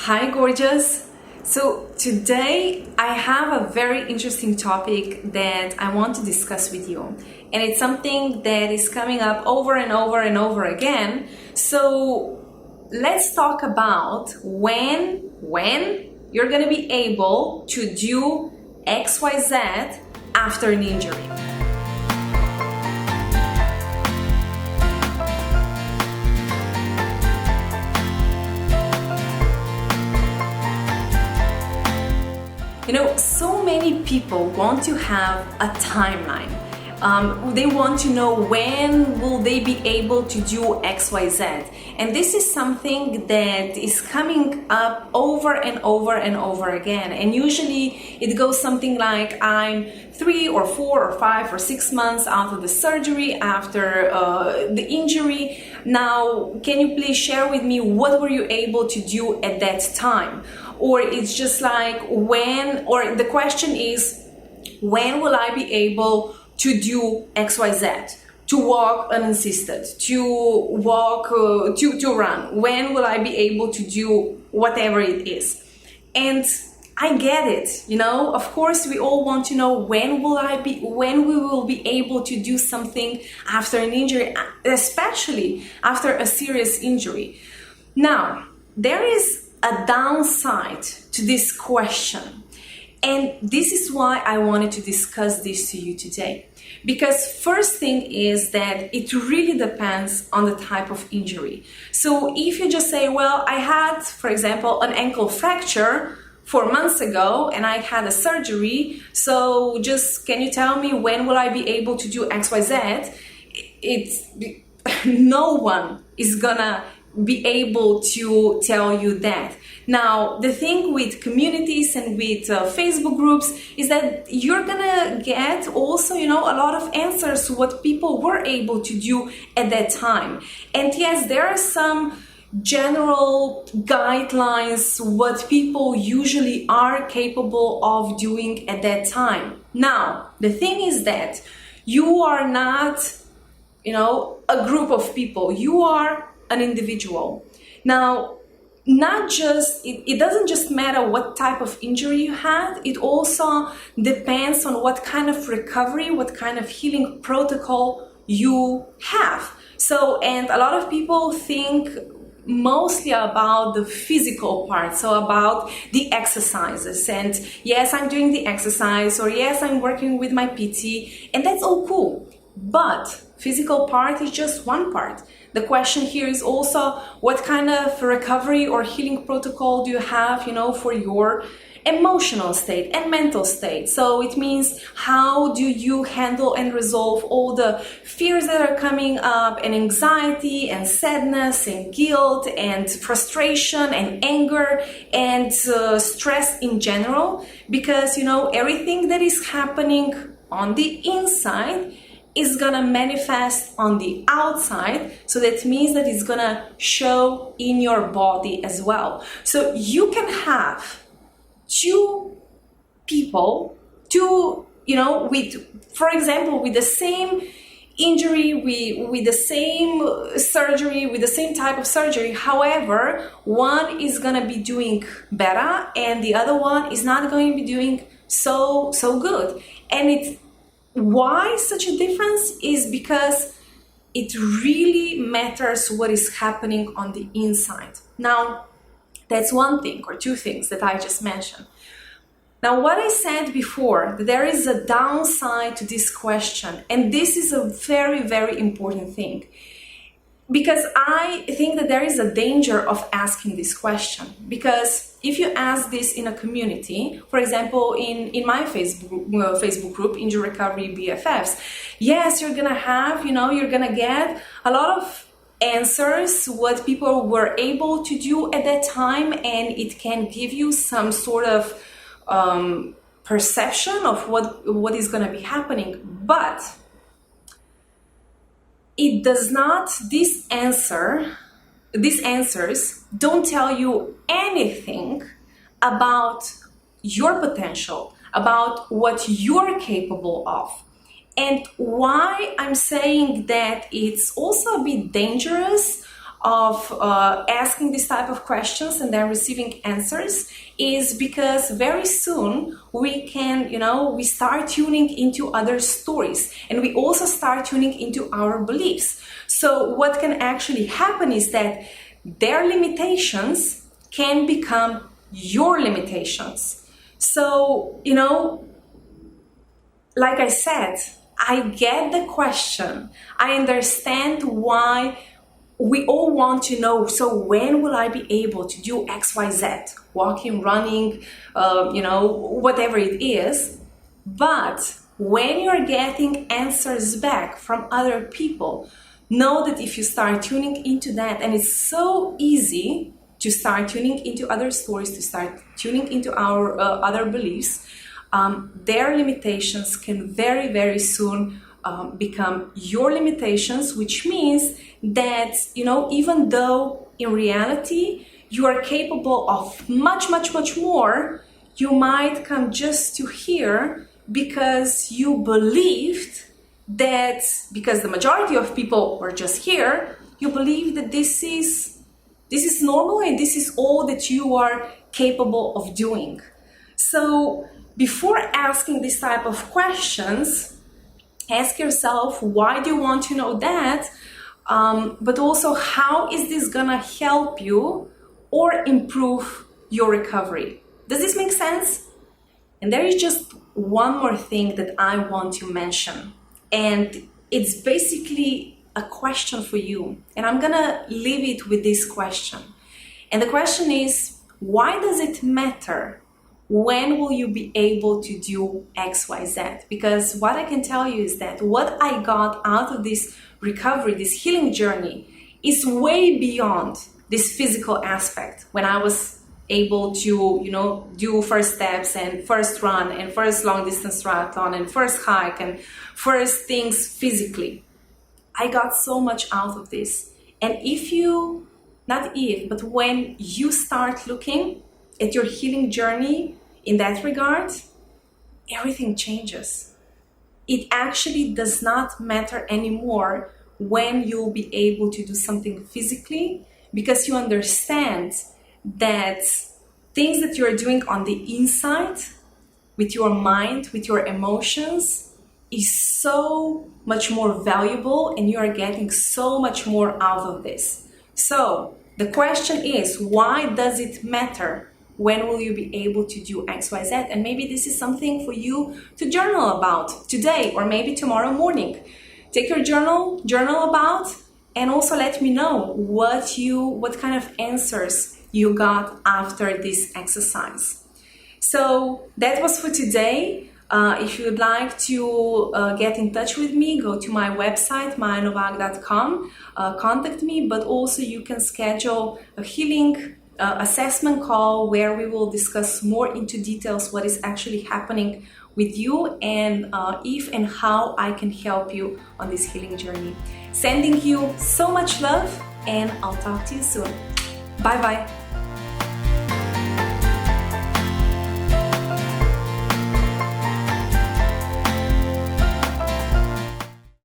Hi, gorgeous. So today I have a very interesting topic that I want to discuss with you. And it's something that is coming up over and over and over again. So let's talk about when you're going to be able to do XYZ after an injury. You know, so many people want to have a timeline. They want to know when will they be able to do XYZ. And this is something that is coming up over and over and over again. And usually it goes something like, I'm 3 or 4 or 5 or 6 months out of the surgery, after the injury. Now, can you please share with me what were you able to do at that time? Or it's just like when, or the question is, when will I be able to do XYZ? To walk unassisted, to walk, to run. When will I be able to do whatever it is? And I get it, you know, of course we all want to know when we will be able to do something after an injury, especially after a serious injury. Now, there is a downside to this question. And this is why I wanted to discuss this to you today. Because first thing is that it really depends on the type of injury. So if you just say, well, I had, for example, an ankle fracture 4 months ago and I had a surgery, so just can you tell me when will I be able to do XYZ? No one is gonna be able to tell you that. Now, the thing with communities and with Facebook groups is that you're gonna get also, you know, a lot of answers to what people were able to do at that time. And yes, there are some general guidelines what people usually are capable of doing at that time. Now, the thing is that you are not, you know, a group of people. You are an individual. Now, not just, it doesn't just matter what type of injury you had, it also depends on what kind of recovery, what kind of healing protocol you have. So, and a lot of people think mostly about the physical part, so about the exercises, and yes, I'm doing the exercise, or yes, I'm working with my PT, and that's all cool. But physical part is just one part. The question here is also what kind of recovery or healing protocol do you have, you know, for your emotional state and mental state. So it means how do you handle and resolve all the fears that are coming up, and anxiety and sadness and guilt and frustration and anger and stress in general, because, you know, everything that is happening on the inside is gonna manifest on the outside, so that means that it's gonna show in your body as well. So you can have two people, you know, with, for example, with the same injury, with the same surgery, with the same type of surgery. However, one is gonna be doing better and the other one is not going to be doing so good. And why such a difference is because it really matters what is happening on the inside. Now, that's one thing or two things that I just mentioned. Now, what I said before, there is a downside to this question, and this is a very, very important thing. Because I think that there is a danger of asking this question. Because if you ask this in a community, for example, in my Facebook group, Injury Recovery BFFs, yes, you're gonna have, you know, you're gonna get a lot of answers, what people were able to do at that time, and it can give you some sort of perception of what is gonna be happening. But it does not, these answers don't tell you anything about your potential, about what you're capable of. And why I'm saying that it's also a bit dangerous of asking this type of questions and then receiving answers is because very soon we can, we start tuning into other stories, and we also start tuning into our beliefs. So what can actually happen is that their limitations can become your limitations. So, like I said, I get the question. I understand why we all want to know, so when will I be able to do XYZ? Walking, running, whatever it is. But when you're getting answers back from other people, know that if you start tuning into that, and it's so easy to start tuning into other stories, to start tuning into our other beliefs, their limitations can very, very soon become your limitations, which means that, even though in reality you are capable of much, much, much more, you might come just to here because you believed that, because the majority of people were just here, you believe that this is normal and this is all that you are capable of doing. So before asking this type of questions, ask yourself, why do you want to know that? But also, how is this gonna help you or improve your recovery? Does this make sense? And there is just one more thing that I want to mention, and it's basically a question for you. And I'm gonna leave it with this question. And the question is, why does it matter? When will you be able to do XYZ? Because what I can tell you is that what I got out of this recovery, this healing journey, is way beyond this physical aspect. When I was able to, do first steps and first run and first long distance triathlon and first hike and first things physically, I got so much out of this. And but when you start looking at your healing journey in that regard, everything changes. It actually does not matter anymore when you'll be able to do something physically, because you understand that things that you're doing on the inside, with your mind, with your emotions, is so much more valuable, and you are getting so much more out of this. So the question is, why does it matter? When will you be able to do XYZ? And maybe this is something for you to journal about today or maybe tomorrow morning. Take your journal about, and also let me know what kind of answers you got after this exercise. So that was for today. If you would like to get in touch with me, go to my website, novak.com, contact me, but also you can schedule a healing assessment call where we will discuss more into details what is actually happening with you, and if and how I can help you on this healing journey. Sending you so much love, and I'll talk to you soon. Bye bye.